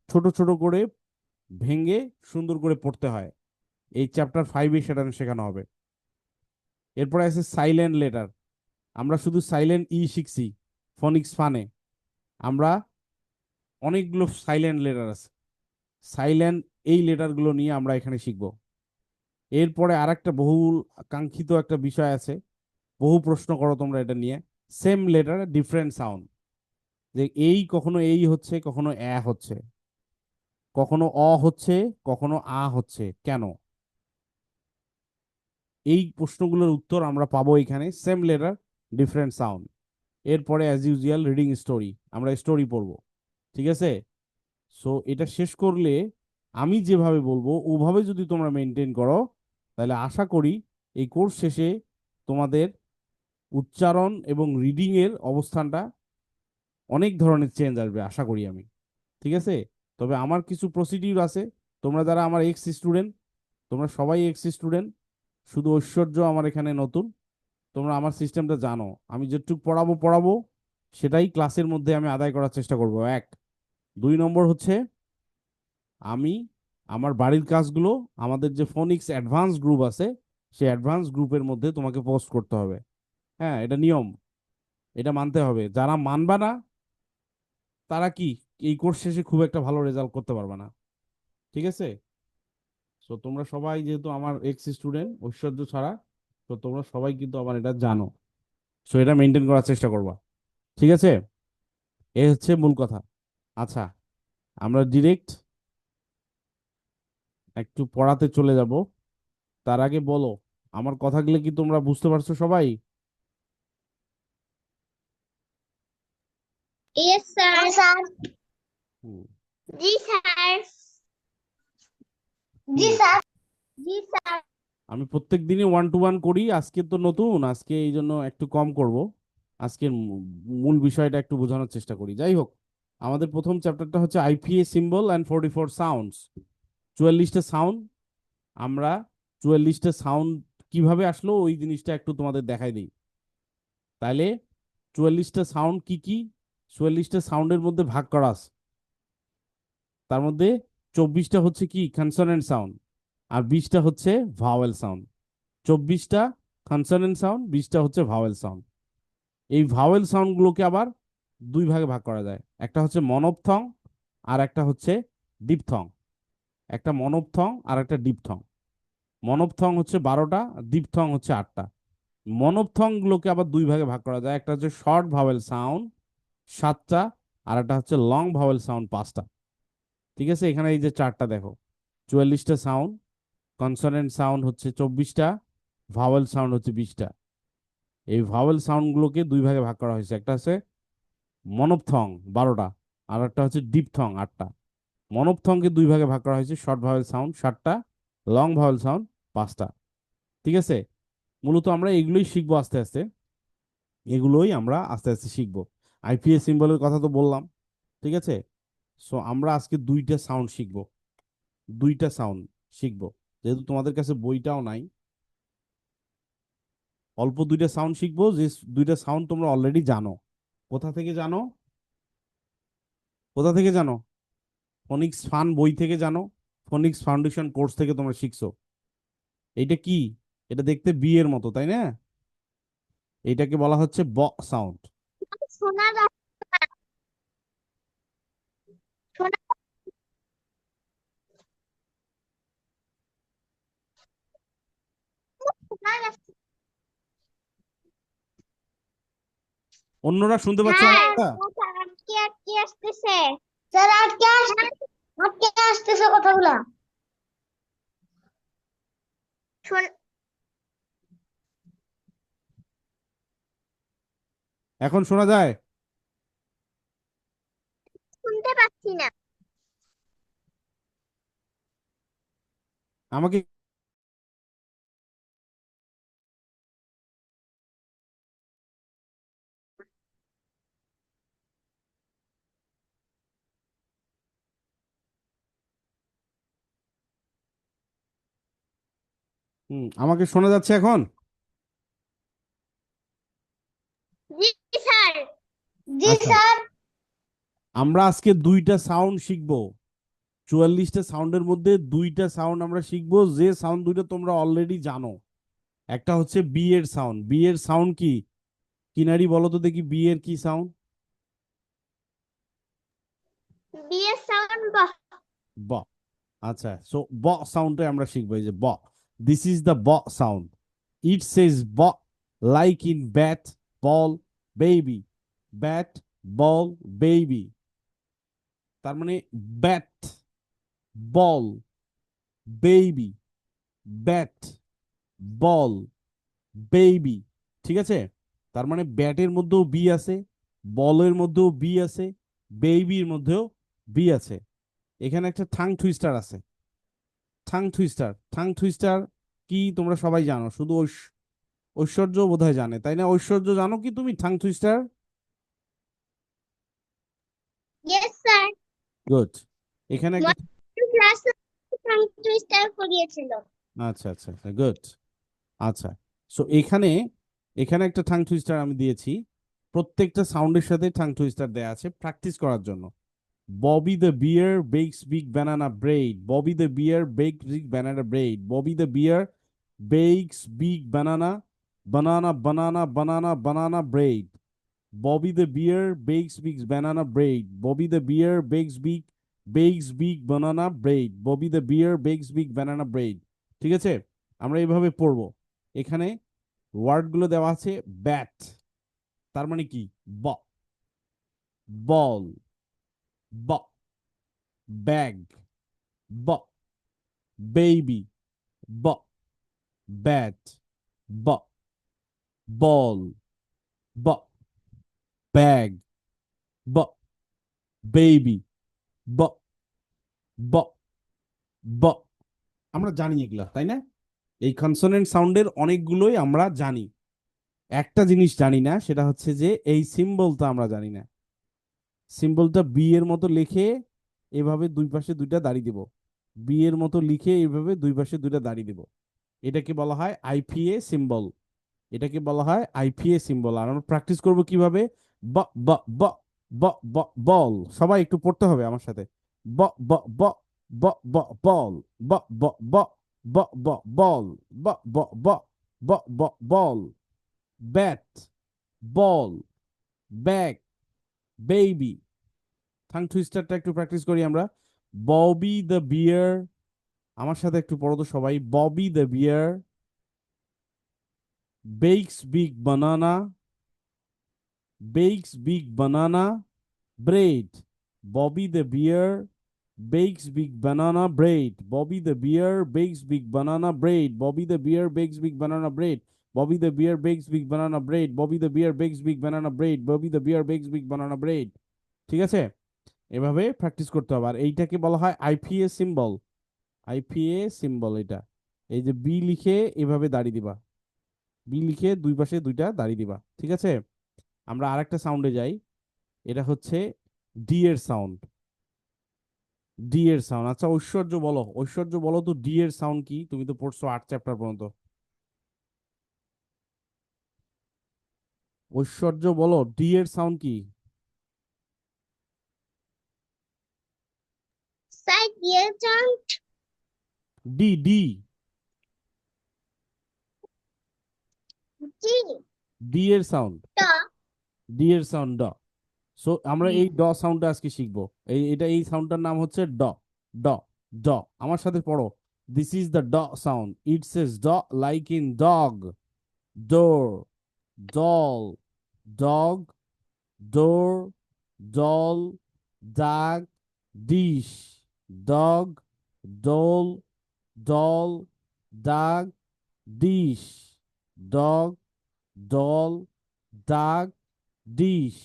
ছোট ছোট করে ভেঙে সুন্দর করে পড়তে হয়, এই চ্যাপ্টার 5-এ সেটা শেখানো হবে। এরপরে আছে সাইলেন্ট লেটার। আমরা শুধু সাইলেন্ট শিখছি ফনিক্স ফানে, আমরা অনেকগুলো সাইলেন্ট লেটার আছে, সাইলেন্ট এই লেটারগুলো নিয়ে আমরা এখানে শিখব। এরপরে আরেকটা বহুল কাঙ্ক্ষিত একটা বিষয় আছে, বহু প্রশ্ন করো তোমরা এটা নিয়ে, সেম লেটার ডিফারেন্ট সাউন্ড। যে এই কখনো এই হচ্ছে, কখনো হচ্ছে, কখনো হচ্ছে, কখনো হচ্ছে, কেন? এই প্রশ্নগুলোর উত্তর আমরা পাবো এখানে, সেম লেটার ডিফারেন্ট সাউন্ড। এরপরে অ্যাজ ইউজুয়াল রিডিং স্টোরি, আমরা স্টোরি পড়বো। ঠিক আছে? সো এটা শেষ করলে, আমি যেভাবে বলবো ওভাবে যদি তোমরা মেনটেন করো, তাহলে আশা করি এই কোর্স শেষে তোমাদের উচ্চারণ এবং রিডিং এর অবস্থানটা অনেক ধরনের চেঞ্জ আসবে আশা করি আমি। ঠিক আছে? তবে আমার কিছু প্রসিডিউর আছে। তোমরা যারা আমার এক্স স্টুডেন্ট, তোমরা সবাই এক্স স্টুডেন্ট, শুধু ঐশ্বর্য আমার এখানে নতুন। তোমরা আমার সিস্টেমটা জানো, আমি যেটুকু পড়াবো পড়াবো সেটাই ক্লাসের মধ্যে আমি আদায় করার চেষ্টা করব, 1। 2 নম্বর হচ্ছে, আমি আমার বাড়ির কাজগুলো আমাদের যে ফোনিক্স অ্যাডভান্স গ্রুপ আছে, সেই অ্যাডভান্স গ্রুপের মধ্যে তোমাকে পোস্ট করতে হবে। হ্যাঁ, এটা নিয়ম, এটা মানতে হবে। যারা মানবা না তারা কি এই কোর্স শেষে খুব একটা ভালো রেজাল্ট করতে পারবে না। ঠিক আছে? তো তোমরা সবাই যেহেতু আমার এক্স স্টুডেন্ট ঐশ্বর্য ছাড়া, তো তোমরা সবাই কিন্তু আমার এটা জানো। সো এটা মেনটেন করার চেষ্টা করবা। ঠিক আছে, এ হচ্ছে মূল কথা। আচ্ছা, আমরা ডিরেক্ট একটু পড়াতে চলে যাব। তার আগে বলো, আমার কথাগুলো কি তোমরা বুঝতে পারছো সবাই? Yes, sir. Yes, sir. হুম, জি স্যার। জি হুম। স্যার। জি স্যার। আমি প্রত্যেক দিনই 1-to-1 করি, আজকে তো নতুন, আজকে এই জন্য একটু কম করব। আজকের মূল বিষয়টা একটু বোঝানোর চেষ্টা করি। যাই হোক, আমাদের প্রথম চ্যাপ্টারটা হচ্ছে আইপিএ সিম্বল অ্যান্ড 44 সাউন্ডস। 44টা সাউন্ড। আমরা 44টা সাউন্ড কিভাবে আসলো ওই জিনিসটা একটু তোমাদের দেখাই দিই। তাইলে 44টা সাউন্ড কি কি? 44টা সাউন্ডের মধ্যে ভাগ করা আছে। তার মধ্যে 24টা হচ্ছে কি কনসোনেন্ট সাউন্ড, আর 20টা হচ্ছে ভাওয়েল সাউন্ড। 24টা কনসোনেন্ট সাউন্ড, 20টা হচ্ছে ভাওয়েল সাউন্ড। এই ভাওয়েল সাউন্ডগুলোকে আবার দুই ভাগে ভাগ করা যায়, একটা হচ্ছে মনোপথং আর একটা হচ্ছে ডিপথং। একটা মনোপথং আর একটা ডিপথং। মনোপথং হচ্ছে 12টা, ডিপথং হচ্ছে 8টা। মনোপথং গুলোকে আবার দুই ভাগে ভাগ করা যায়, একটা হচ্ছে শর্ট ভাওয়েল সাউন্ড 7টা, আর একটা হচ্ছে লং ভাওয়েল সাউন্ড 5টা। ঠিক আছে, এখানে এই যে চারটা দেখো, 44টা সাউন্ড, কনসোনেন্ট সাউন্ড হচ্ছে 24টা, ভাওয়েল সাউন্ড হচ্ছে 20টা। এই ভাওয়েল সাউন্ডগুলোকে দুই ভাগে ভাগ করা হয়েছে, একটা হচ্ছে মনোপথং 12টা, আর একটা হচ্ছে ডিপথং 8টা। মনোপথংকে দুই ভাগে ভাগ করা হয়েছে, শর্ট ভাওয়েল সাউন্ড 7টা, লং ভাওয়েল সাউন্ড 5টা। ঠিক আছে, মূলত আমরা এগুলোই শিখবো আস্তে আস্তে, এগুলোই আমরা আস্তে আস্তে শিখবো। আইপিএস সিম্বলের কথা তো বললাম। ঠিক আছে, সো আমরা আজকে দুইটা সাউন্ড শিখবো, দুইটা সাউন্ড শিখবো। যেহেতু তোমাদের কাছে বইটাও নাই, অল্প দুইটা সাউন্ড শিখবো, যে দুইটা সাউন্ড তোমরা অলরেডি জানো। কোথা থেকে জানো? কোথা থেকে জানো? ফোনিক্স ফান বই থেকে জানো, ফোনিক্স ফাউন্ডেশন কোর্স থেকে তোমরা শিখছো। এইটা কি? এটা দেখতে বি এর মতো, তাই না? এইটাকে বলা হচ্ছে ব সাউন্ড। শোনা যাচ্ছে না। শোনা শোনা যাচ্ছে। অন্যরা শুনতে পাচ্ছে স্যার, আমার কথা? কথা আটকে আটকে আসতেছে। স্যার, আটকে আসতেছে কথাগুলা। শোন- এখন শোনা যায়? শুনতে পাচ্ছি না। আমাকে আমাকে শোনা যাচ্ছে এখন? জি স্যার। জি আচ্ছা, স্যার। আমরা আজকে দুইটা সাউন্ড শিখবো। 44টা সাউন্ডের মধ্যে দুইটা সাউন্ড আমরা শিখবো, যে সাউন্ড দুইটা তোমরা অলরেডি জানো। একটা হচ্ছে বি এর সাউন্ড। বি এর সাউন্ড কি? কিনারি বলো তো দেখি, বি এর কি সাউন্ড? বিয়ের সাউন্ড বাহ। ব। আচ্ছা, সো ব সাউন্ডে আমরা শিখবো, এই যে ব। দিস ইজ দ্য ব সাউন্ড। ইট সেজ ব, like in bat, ball, baby. Bat, ball, baby. তার মানে ব্যাট, বল, বেবি, ব্যাট, বল, বেবি। ঠিক আছে, তার মানে ব্যাটের মধ্যেও বি আছে, বলের মধ্যেও বি আছে, বেবির মধ্যেও বি আছে। এখানে একটা ঠাং টুইস্টার আছে। ঠাং টুইস্টার, ঠাং টুইস্টার কি তোমরা সবাই জানো, শুধু ঐশ্বর্য বোধহয় জানে, তাই না? ঐশ্বর্য জানো কি তুমি ঠাং টুইস্টার? Yes sir. গুড। এখানে একটা, ক্লাস টুইস্টার করিয়েছিল। আচ্ছা আচ্ছা আচ্ছা, গুড। আচ্ছা, সো এখানে, এখানে একটা ঠাং টুইস্টার আমি দিয়েছি। প্রত্যেকটা সাউন্ডের সাথে ঠাং টুইস্টার দেয়া আছে প্র্যাকটিস করার জন্য। Bobby the Bear bakes big banana bread. Bobby the Bear bakes big banana bread. Bobby the Bear bakes big banana, banana, banana, banana, banana bread. Bobby the Bear bakes big banana bread. Bobby the Bear bakes big banana bread. Bobby the Bear bakes big banana bread. ঠিক আছে, আমরা এইভাবে পড়বো। এখানে ওয়ার্ডগুলো দেওয়া আছে। Bat তার মানে কি? ব। বল, b, bag, b, baby, b, bat, b, ball, b, bag, b, baby, b, b, b. আমরা জানি এগুলা, তাই না? এই কনসোনেন্ট সাউন্ডের অনেকগুলোই আমরা জানি। একটা জিনিস জানি না, সেটা হচ্ছে যে এই সিম্বলটা আমরা জানি না। সিম্বলটা বি এর মতো লিখে এভাবে দুই পাশে দুইটা দাড়ি দিব। বি এর মতো লিখে এইভাবে দুই পাশে দুইটা দাড়ি দিব। এটাকে বলা হয় আইপিএ সিম্বল। এটাকে বলা হয় আইপিএ সিম্বল। আর আমরা প্র্যাকটিস করব কিভাবে? ব ব ব ব ব বল। সবাই একটু পড়তে হবে আমার সাথে। ব ব ব ব ব বল, ব ব ব ব ব বল, ব ব ব ব ব বল, ব্যাট, বল, ব্যাগ, বেবি। টাং টুইস্টারটা একটু প্র্যাকটিস করি আমরা। ববি দ্য বিয়ার, আমার সাথে একটু পড়ো তো সবাই। Bobby the beer bakes big banana, bakes big banana bread. Bobby the bear bakes big banana bread. Bobby the bear bakes big banana bread. Bobby the bear bakes big banana bread. Bobby the bear bakes big banana bread. Bobby the bear bakes big banana bread. Bobby the bear bakes big banana bread. ঠিক আছে? এভাবে practice করতে হবে। আর এইটাকে বলা হয় IPA symbol. IPA symbol এটা। এই যে বি লিখে এভাবে দাঁড়িয়ে দিবা। বি লিখে দুই পাশে দুইটা দাঁড়িয়ে দিবা। ঠিক আছে? আমরা আরেকটা সাউন্ডে যাই। এটা হচ্ছে ডি এর সাউন্ড। ডি এর সাউন্ড। আচ্ছা ঐশ্বর্য বলো, ঐশ্বর্য বলো তো ডি এর সাউন্ড কি? তুমি তো পড়ছো 8 চ্যাপ্টার পর্যন্ত। ঐশ্বর্য বলো ডি এর সাউন্ড কি? Side year chant. D, D, G. D এর সাউন্ড। Da. ডি এর সাউন্ড ড। সো আমরা এই ড সাউন্ডটা আজকে শিখবো। এই সাউন্ডটার নাম হচ্ছে ড। ড, ড। আমার সাথে পড়ো। দিস ইজ দ্য ড সাউন্ড। ইট সেজ ড like in dog, door, doll, dog, door, doll, ডাক, ডিশ, ডগ, ডোল, ডল, ডাক, ডিশ, ডগ, ডল, ডাক, ডিশ।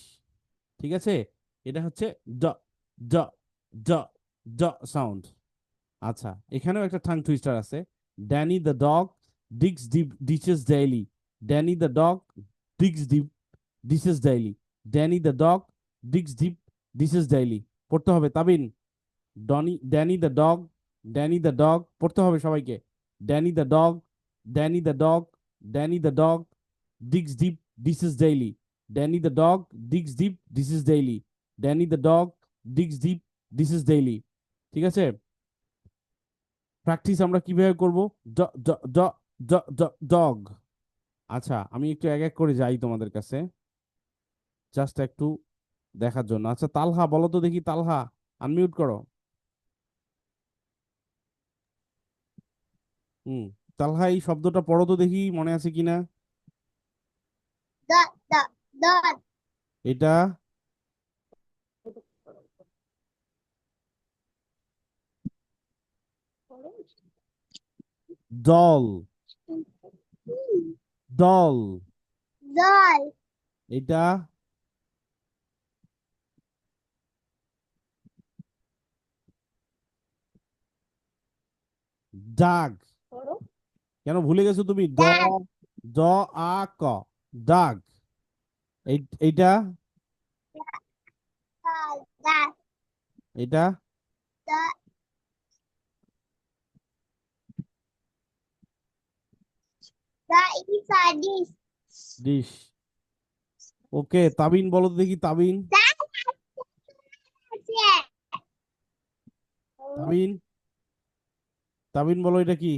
ঠিক আছে? এটা হচ্ছে ড, ড, ড, ড সাউন্ড। আচ্ছা, এখানেও একটা টাং টুইস্টার আছে। Danny the dog digs deep ditches daily. Danny the dog digs deep ditches daily. Danny the dog digs deep ditches daily. পড়তে হবে Tabin. Danny the dog, Danny the dog পড়তে হবে সবাইকে। Danny the dog, Danny the dog, Danny the dog digs deep, this is daily. Danny the dog digs deep, this is daily. Danny the dog digs deep, this is daily. ঠিক আছে? Practice আমরা কিভাবে করব? ড ড ড ড ড ডগ। আচ্ছা, আমি একটু এক এক করে যাই তোমাদের কাছে, জাস্ট একটু দেখার জন্য। আচ্ছা তালহা বলো তো দেখি, তালহা আনমিউট করো। হুম, তালহা এই শব্দটা পড়ো তো দেখি, মনে আছে কিনা? Da. Da. Da. এটা দল, দল। Doll. এটা ডাক। কেন ভুলে গেছো তুমি? ড, Dad. ড, আ, ক, ডাক। এইটা, Doll. Dad. এটা Da. Da is a dish. Dish. Okay, Tabin বলো তো দেখি, তাবিন। Dad. Yeah. তাবিন, তাবিন বলো এটা কি?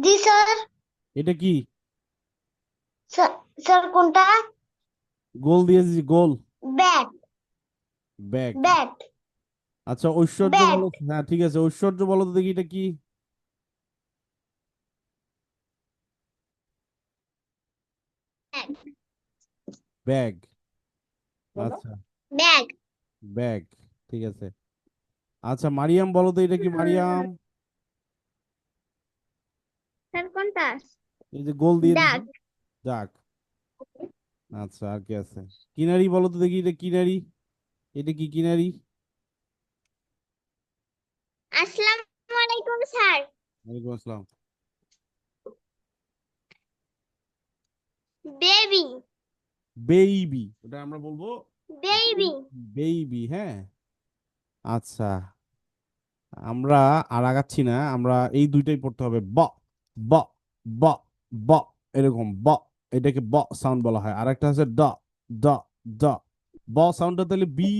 জি স্যার। এটা কি? স্যার কোনটা? গোল দিয়েছি, গোল। ব্যাট। ব্যাগ। ব্যাট। আচ্ছা ঐশ্বর্য ব্যাট। বলো। হ্যাঁ ঠিক আছে, ঐশ্বর্য বলো তো দেখি এটা কি? ব্যাগ। বলো আচ্ছা, ব্যাগ। ব্যাগ। ঠিক আছে। আচ্ছা মারিয়াম বলো তো, এটা কি মারিয়াম? স্যার কোনটা? এই যে গোল দিয়ে দিছি। ডাক। যাক। আচ্ছা, আর কি আছে? কিনারি বলো তো দেখি, এটা কিনারি। এটা কি কিনারি? আসসালামু আলাইকুম স্যার। ওয়ালাইকুম আসসালাম। বেবি। বেইবি, ওটা আমরা বলবো বেবি। বেইবি। হ্যাঁ। আচ্ছা, আমরা আর আগাচ্ছি না, আমরা এই দুইটাই পড়তে হবে। ব ব ব ব, এরকম ব। এটাকে ব সাউন্ড বলা হয়। আর একটা হচ্ছে ড ড ড। ব সাউন্ডটা তাহলে বি,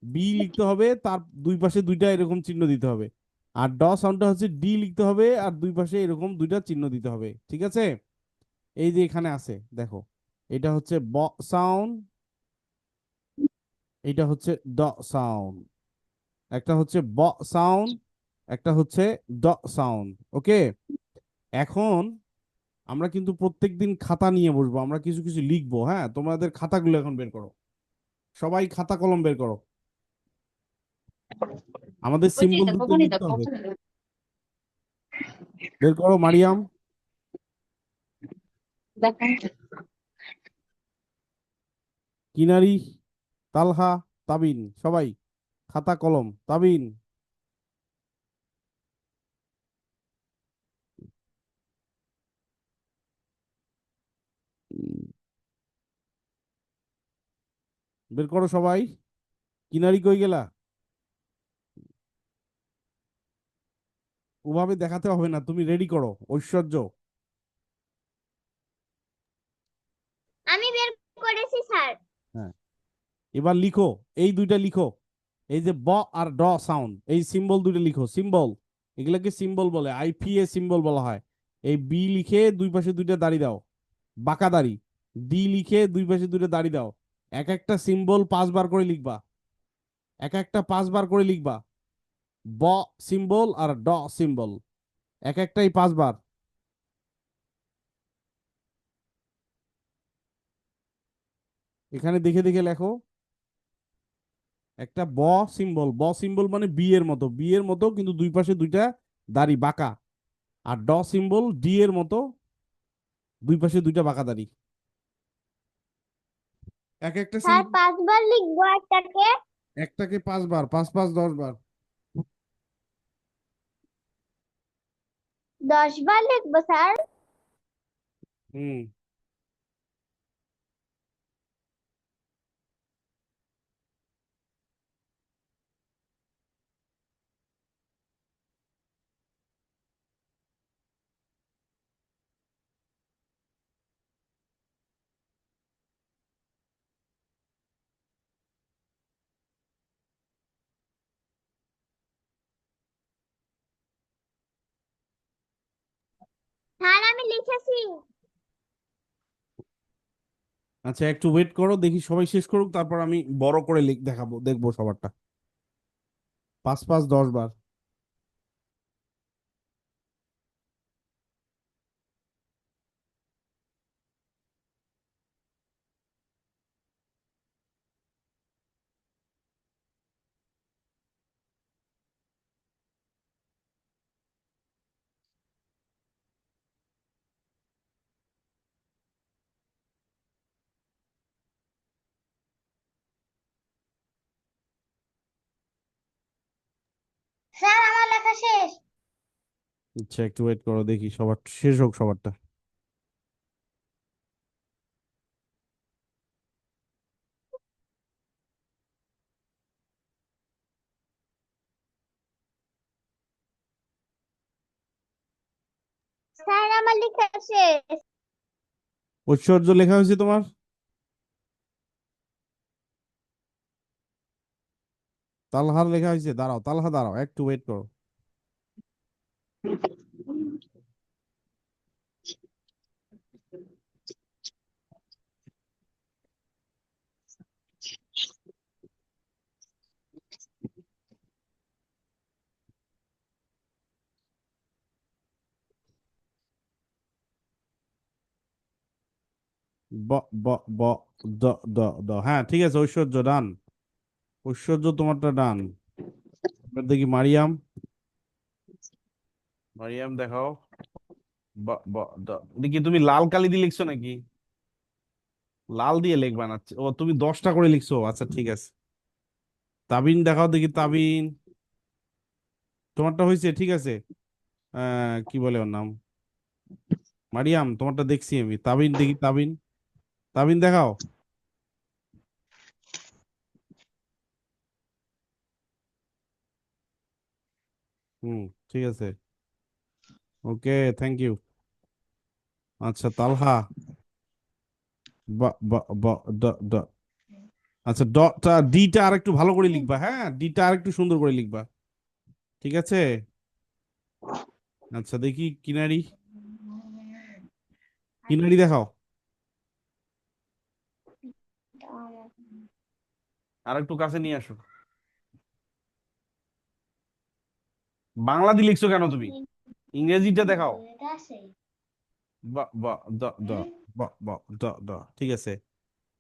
বি লিখতে হবে, তার দুই পাশে দুইটা এরকম চিহ্ন দিতে হবে। আর ড সাউন্ডটা হচ্ছে ডি লিখতে হবে, আর দুই পাশে এরকম দুইটা চিহ্ন দিতে হবে। ঠিক আছে? এই যে এখানে আছে দেখো, এটা হচ্ছে ব সাউন্ড, এটা হচ্ছে ড সাউন্ড। একটা হচ্ছে ব সাউন্ড, একটা হচ্ছে ড সাউন্ড। ওকে। এখন আমরা কিন্তু প্রত্যেকদিন খাতা নিয়ে বসবো, আমরা কিছু কিছু লিখবো। হ্যাঁ, তোমাদের খাতাগুলো এখন বের করো, সবাই খাতা কলম বের করো। আমাদের সিম্বল দুটো লিখতে হবে। বের করো মারিয়াম। কিনারি, তালহা, তাবিন, সবাই খাতা কলম। তাবিন, বের করো সবাই। কিনারি কই গেলা? ওভাবে দেখাতে হবে না, তুমি রেডি করো। ঐশ্বর্য। আমি বের করেছি স্যার। হ্যাঁ, এবার লিখো, এই দুইটা লিখো। এই যে ব আর ড সাউন্ড, এই সিম্বল দুইটা লিখো। সিম্বল, এগুলাকে সিম্বল বলে, আইপিএ সিম্বল বলা হয়। এই বি লিখে দুই পাশে দুইটা দাড়ি দাও, বাঁকা দাড়ি। ডি লিখে দুই পাশে দুইটা দাড়ি দাও। এক একটা সিম্বল 5 বার করে লিখবা, এক একটা 5 বার করে লিখবা। ব সিম্বল আর ড সিম্বল, এক একটাই 5 বার। এখানে দেখে দেখে লেখো। একটা ব সিম্বল, ব সিম্বল মানে বি এর মতো, বি এর মতো কিন্তু দুই পাশে দুইটা দাড়ি বাঁকা। আর ড সিম্বল ডি এর মতো, দুই পাশে দুইটা বাঁকা দাড়ি। এক একটা স্যার সিম্বল, 5 বার লিখবো একটাকে? একটাকে 5 বার, 5 5 10 বার। 10 বার লিখবো স্যার? হুম। স্যার আমি লিখেছি। আচ্ছা, একটু ওয়েট করো, দেখি সবাই শেষ করুক, তারপর আমি বড় করে লিখ দেখাবো, দেখবো সবারটা। 5 5 10 বার। স্যার আমার লেখা শেষ। আচ্ছা, একটু ওয়েট করো, দেখি সবার শেষ হোক সবারটা। স্যার আমার লেখা শেষ। ঐশ্বর্য লেখা হয়েছে তোমার? তালহার লেখা হয়েছে? দাঁড়াও তালহা, দাঁড়াও একটু ওয়েট করো। ব ব ব দ দ দ, হ্যাঁ ঠিক আছে, ঐশ্বর্য ডান। ঐশ্বর্য তোমারটা ডান। এবার দেখি মারিয়াম। মারিয়াম দেখাও। ব ব দ, দেখি তুমি লাল কালি দিয়ে লিখছো নাকি? লাল দিয়ে লেখ বানাচ্ছে, ও তুমি 10টা করে লিখছো, আচ্ছা ঠিক আছে। তাবিন দেখাও দেখি, তাবিন। তোমারটা হয়েছে, ঠিক আছে। কি বলে ওর নাম? মারিয়াম, তোমারটা দেখছি আমি। তাবিন দেখি, তাবিন। তাবিন দেখাও। হুম, ঠিক আছে। ওকে, থ্যাংক ইউ। আচ্ছা, তালহা। ব ব ব ড ড। আচ্ছা, ডটা, ডিটা আর একটু ভালো করে লিখবা, হ্যাঁ ডিটা আর একটু সুন্দর করে লিখবা, ঠিক আছে। আচ্ছা দেখি কিনারি। কিনারি দেখাও। আর একটু কাছে নিয়ে আসো। বাংলা দিয়ে লিখছো কেন তুমি? ইংরেজিটা দেখাও। ব ব দ দ, ব ব দ দ, ঠিক আছে।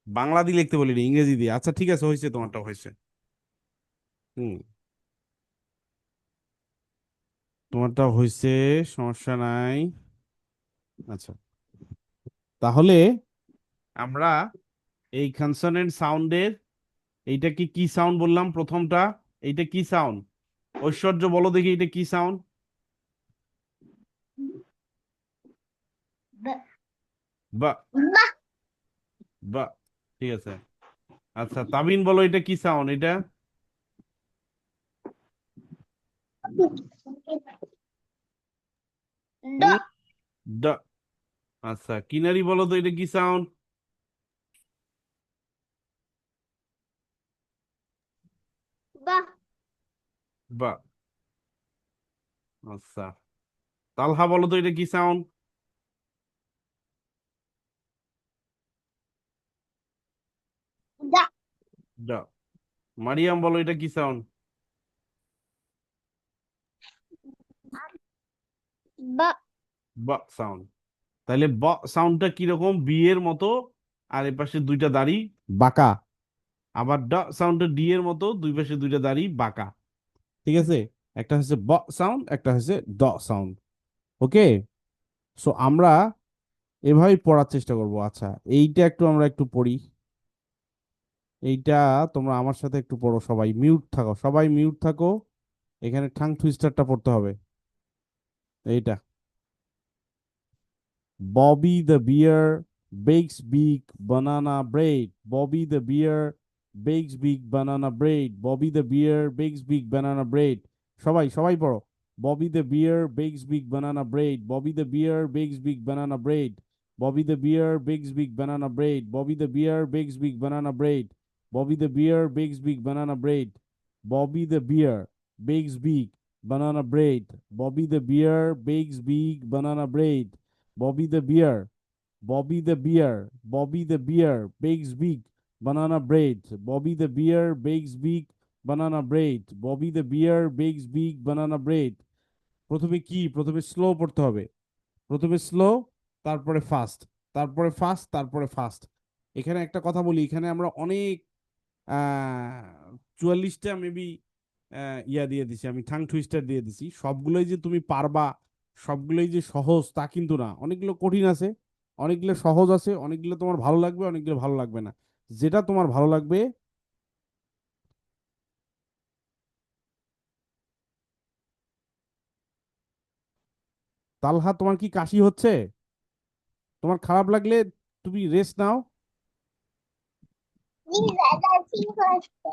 বাংলা দিয়ে লিখতে বলিনি, ইংরেজি দিয়ে। আচ্ছা ঠিক আছে, হয়েছে, তোমারটা হয়েছে। হুম, তোমারটা হয়েছে, সমস্যা নাই। আচ্ছা, তাহলে আমরা এই কনসোনেন্ট সাউন্ডের, এইটা কি কি সাউন্ড বললাম প্রথমটা? এইটা কি সাউন্ড? ঐশ্বর্য বলো দেখি, এটা কি সাউন্ড? ব বা, বা, ঠিক আছে। আচ্ছা, তাবিন বলো, এটা কি সাউন্ড এটা? ড হুম, ড। আচ্ছা, কিনারি বলো তো, এটা কি সাউন্ড? বা বা। আচ্ছা, তালহা বলো তো, এটা কি সাউন্ড? দা ড। মারিয়াম বলো, এটা কি সাউন্ড? বা বা সাউন্ড। তাহলে ব সাউন্ডটা কিরকম? বি এর মতো, আর এ পাশে দুইটা দাড়ি বাঁকা। আবার ড সাউন্ডটা ডি এর মতো, দুই পাশে দুইটা দাড়ি বাঁকা, ঠিক আছে। একটা হচ্ছে ব সাউন্ড, একটা হচ্ছে ড সাউন্ড। ওকে, সো আমরা এভাবেই পড়ার চেষ্টা করব। আচ্ছা, এইটা একটু আমরা একটু পড়ি। এইটা তোমরা আমার সাথে একটু পড়ো, সবাই মিউট থাকো, সবাই মিউট থাকো। এখানে ঠাং টুইস্টারটা পড়তে হবে। এইটা, Bobby the Bear bakes big banana bread. Bobby the Bear bakes big banana bread. Bobby the Bear bakes big banana bread. সবাই সবাই পড়ো। Bobby the Bear bakes big banana bread. Bobby the Bear bakes big banana bread. Bobby the Bear bakes big banana bread. Bobby the Bear bakes big banana bread. Bobby the Bear bakes big banana bread. Bobby the Bear bakes big banana bread. Bobby the Bear bakes big banana bread. Bobby the Bear, Bobby the Bear, Bobby the Bear bakes big banana bread. Bobby the Bear bakes big banana bread. Bobby the Bear bakes big banana bread. প্রথমে কি? প্রথমে slow পড়তে হবে। প্রথমে slow, তারপরে fast, তারপরে fast, তারপরে fast. এখানে একটা কথা বলি, এখানে আমরা অনেক 44টা মেবি ইয়া দিয়ে দিছি, আমি ঠাং টুইস্টার দিয়ে দিছি। সবগুলোই যে তুমি পারবা, সবগুলোই যে সহজ তা কিন্তু না, অনেকগুলো কঠিন আছে, অনেকগুলো সহজ আছে, অনেকগুলো তোমার ভালো লাগবে, অনেকগুলো ভালো লাগবে না। যেটা তোমার ভালো লাগবে। তালহা, তোমার কি কাশি হচ্ছে? তোমার খারাপ লাগলে তুমি রেস্ট নাও। ঠিক আছে।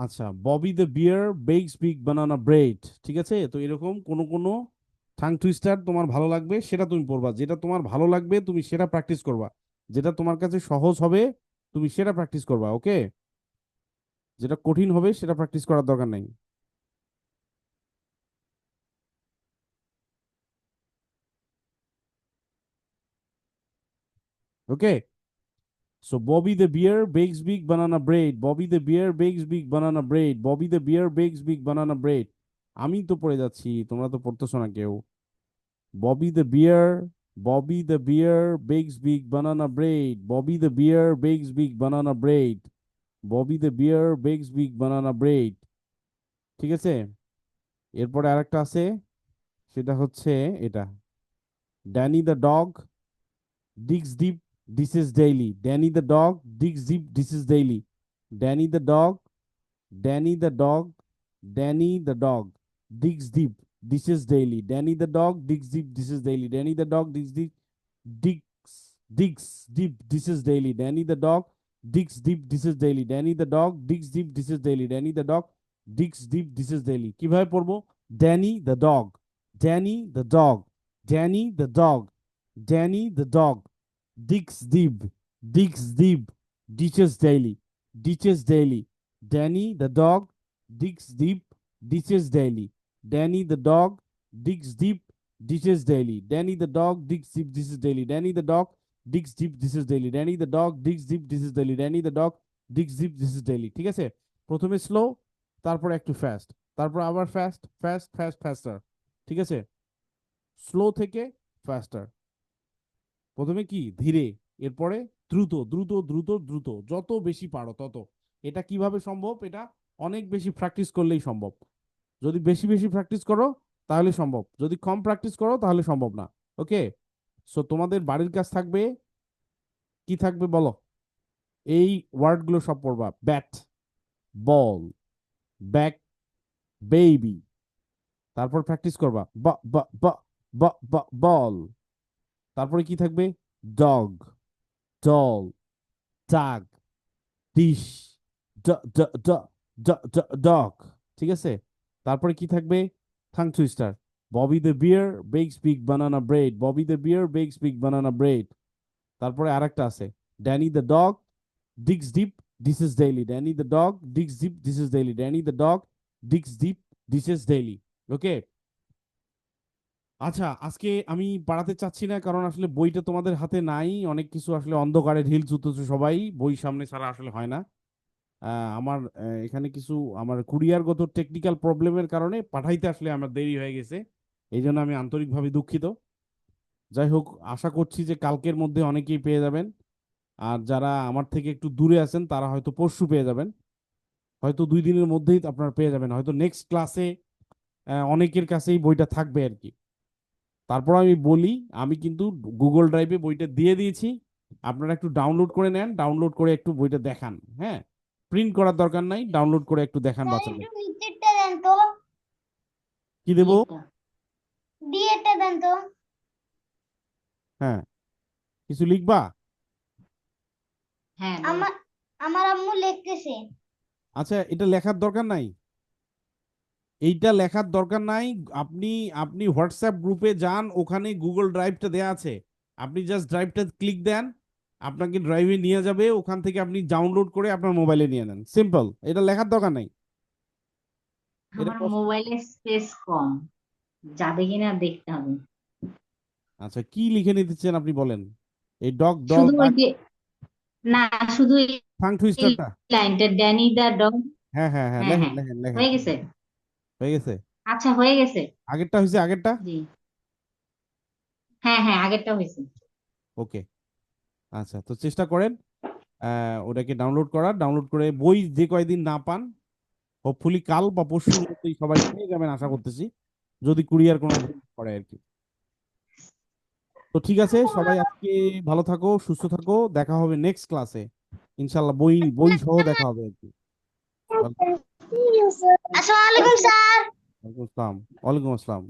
আচ্ছা, Bobby the bear bakes big banana bread, ঠিক আছে। তো এরকম কোন কোন টাং টুইস্টার তোমার ভালো লাগবে, সেটা তুমি পড়বা। যেটা তোমার ভালো লাগবে তুমি সেটা প্র্যাকটিস করবা। যেটা তোমার কাছে সহজ হবে তুমি সেটা প্র্যাকটিস করবা, ওকে। যেটা কঠিন হবে সেটা প্র্যাকটিস করার দরকার নাই। Okay, so Bobby the bear bakes big banana bread, Bobby the bear bakes big banana bread, Bobby the bear bakes big banana bread. আমি তো পড়ে যাচ্ছি, তোমরা তো পড়তেছো না কেউ। Bobby the bear. Bobby the bear bakes big banana bread. Bobby the bear bakes big banana bread. Bobby the bear bakes big banana bread. ঠিক আছে? এরপরে আরেকটা আছে, সেটা হচ্ছে এটা। Danny the dog digs deep, dishes daily. Danny the dog digs deep, dishes daily. Danny the dog, Danny the dog, Danny the dog digs deep, dishes daily. Danny the dog digs deep, dishes daily. Danny the dog digs deep, digs deep, dishes daily. Danny the dog digs deep, dishes daily. Danny the dog digs deep, dishes daily. Danny the dog digs deep, dishes daily. কিভাবে পড়বো? Danny the dog, Danny the dog, Danny the dog, Danny the dog digs deep, digs deep, ditches daily, ditches daily. Danny the dog digs deep, ditches daily. Danny the dog digs deep, ditches daily. Danny the dog digs deep, ditches daily. Danny the dog digs deep, ditches daily. Danny the dog digs deep, ditches daily. Danny the dog digs deep, ditches daily. ঠিক আছে? প্রথমে slow, তারপর একটু fast, তারপর আবার fast, fast, fast, ফাস্টার। ঠিক আছে? Slow থেকে ফাস্টার। প্রথমে কি ধীরে, এরপরে দ্রুত, দ্রুত, দ্রুত, দ্রুত, যত বেশি পারো তত। এটা কিভাবে সম্ভব? এটা অনেক বেশি প্র্যাকটিস করলেই সম্ভব। যদি বেশি বেশি প্র্যাকটিস করো তাহলে সম্ভব, যদি কম প্র্যাকটিস করো তাহলে সম্ভব না। ওকে, সো তোমাদের বাড়ির কাজ থাকবে, কি থাকবে বলো? এই ওয়ার্ডগুলো সব পড়বা। ব্যাট, বল, ব্যাক, বেবি। তারপর প্র্যাকটিস করবা ব ব ব ব ব বল। তারপরে কি থাকবে? ডগ, ডল, ডাগ, ডিশ, ড ড ড ড ড ডগ। ঠিক আছে? তারপরে কি থাকবে? Tongue twister. Bobby the bear bakes big banana bread. Bobby the bear bakes big banana bread. তারপরে আরেকটা আছে, Danny the dog digs deep, dishes daily. Danny the dog digs deep, dishes daily. Danny the dog digs deep, dishes daily. ওকে, আচ্ছা আজকে আমি পাড়াতে চাচ্ছি না, কারণ আসলে বইটা তোমাদের হাতে নাই, অনেক কিছু আসলে অন্ধকারে ঢিল ছুটতেছে সবাই, বই সামনে ছাড়া আসলে হয় না। আমার এখানে কিছু আমার কুরিয়ারগত টেকনিক্যাল প্রবলেমের কারণে পাঠাইতে আসলে আমার দেরি হয়ে গেছে, এই জন্য আমি আন্তরিকভাবে দুঃখিত। যাই হোক, আশা করছি যে কালকের মধ্যে অনেকেই পেয়ে যাবেন, আর যারা আমার থেকে একটু দূরে আছেন তারা হয়তো পরশু পেয়ে যাবেন, হয়তো 2 দিনের মধ্যেই আপনারা পেয়ে যাবেন, হয়তো নেক্সট ক্লাসে অনেকের কাছেই বইটা থাকবে আর কি। তারপর আমি বলি, আমি কিন্তু গুগল ড্রাইভে বইটা দিয়ে দিয়েছি, আপনারা একটু ডাউনলোড করে নেন, ডাউনলোড করে একটু বইটা দেখান। হ্যাঁ, প্রিন্ট করার দরকার নাই, ডাউনলোড করে একটু দেখান স্যার বাচ্চাদের। একটু নিচেরটা দেন তো, কি দেবো? ডিএটা দেন তো। হ্যাঁ, কিছু লিখবা? হ্যাঁ দেন। আমার আমার আম্মু লিখতেছে। আচ্ছা, এটা লেখার দরকার নাই, এইটা লেখার দরকার নাই। আপনি আপনি হোয়াটসঅ্যাপ গ্রুপে যান, ওখানে গুগল ড্রাইভটা দেয়া আছে, আপনি জাস্ট ড্রাইভটা ক্লিক দেন, আপনাকে ড্রাইভে নিয়ে যাবে, ওখান থেকে আপনি ডাউনলোড করে আপনার মোবাইলে নিয়ে নেন, সিম্পল। এটা লেখার দরকার নাই, এটা আমার মোবাইলে স্পেস কম, যাবে কিনা দেখতে হবে। আচ্ছা, কি লিখে নিতে চান আপনি বলেন? এই ডগ, ডল, শুধু ওই যে, না শুধু এই ফাং টুইস্টারটা? লাইনটা, ড্যানি দা ডগ। হ্যাঁ হ্যাঁ হ্যাঁ, হ্যাঁ লেখেন হ্যাঁ, লেখেন লেখেন। হয়ে গেছে। হয়ে গেছে? আচ্ছা হয়ে গেছে। আগেরটা হয়েছে? আগেরটা? জি, হ্যাঁ হ্যাঁ আগেরটা হয়েছে। ওকে, আচ্ছা, তো চেষ্টা করেন ওটাকে ডাউনলোড করার, ডাউনলোড করে বই যে কয়দিন না পান, হোপফুলি কাল বা পরশুর মধ্যেই সবাই পেয়ে যাবেন আশা করতেছি, যদি কুরিয়ার কোনো ভুল করে আর কি। তো ঠিক আছে, সবাই আজকে ভালো থাকো, সুস্থ থাকো, দেখা হবে নেক্সট ক্লাসে ইনশাল্লাহ, বই বই সহ দেখা হবে আর কি। ওয়ালাইকুম আসসালামু আলাইকুম স্যার। আসসালাম। ওয়ালাইকুম আসসালাম।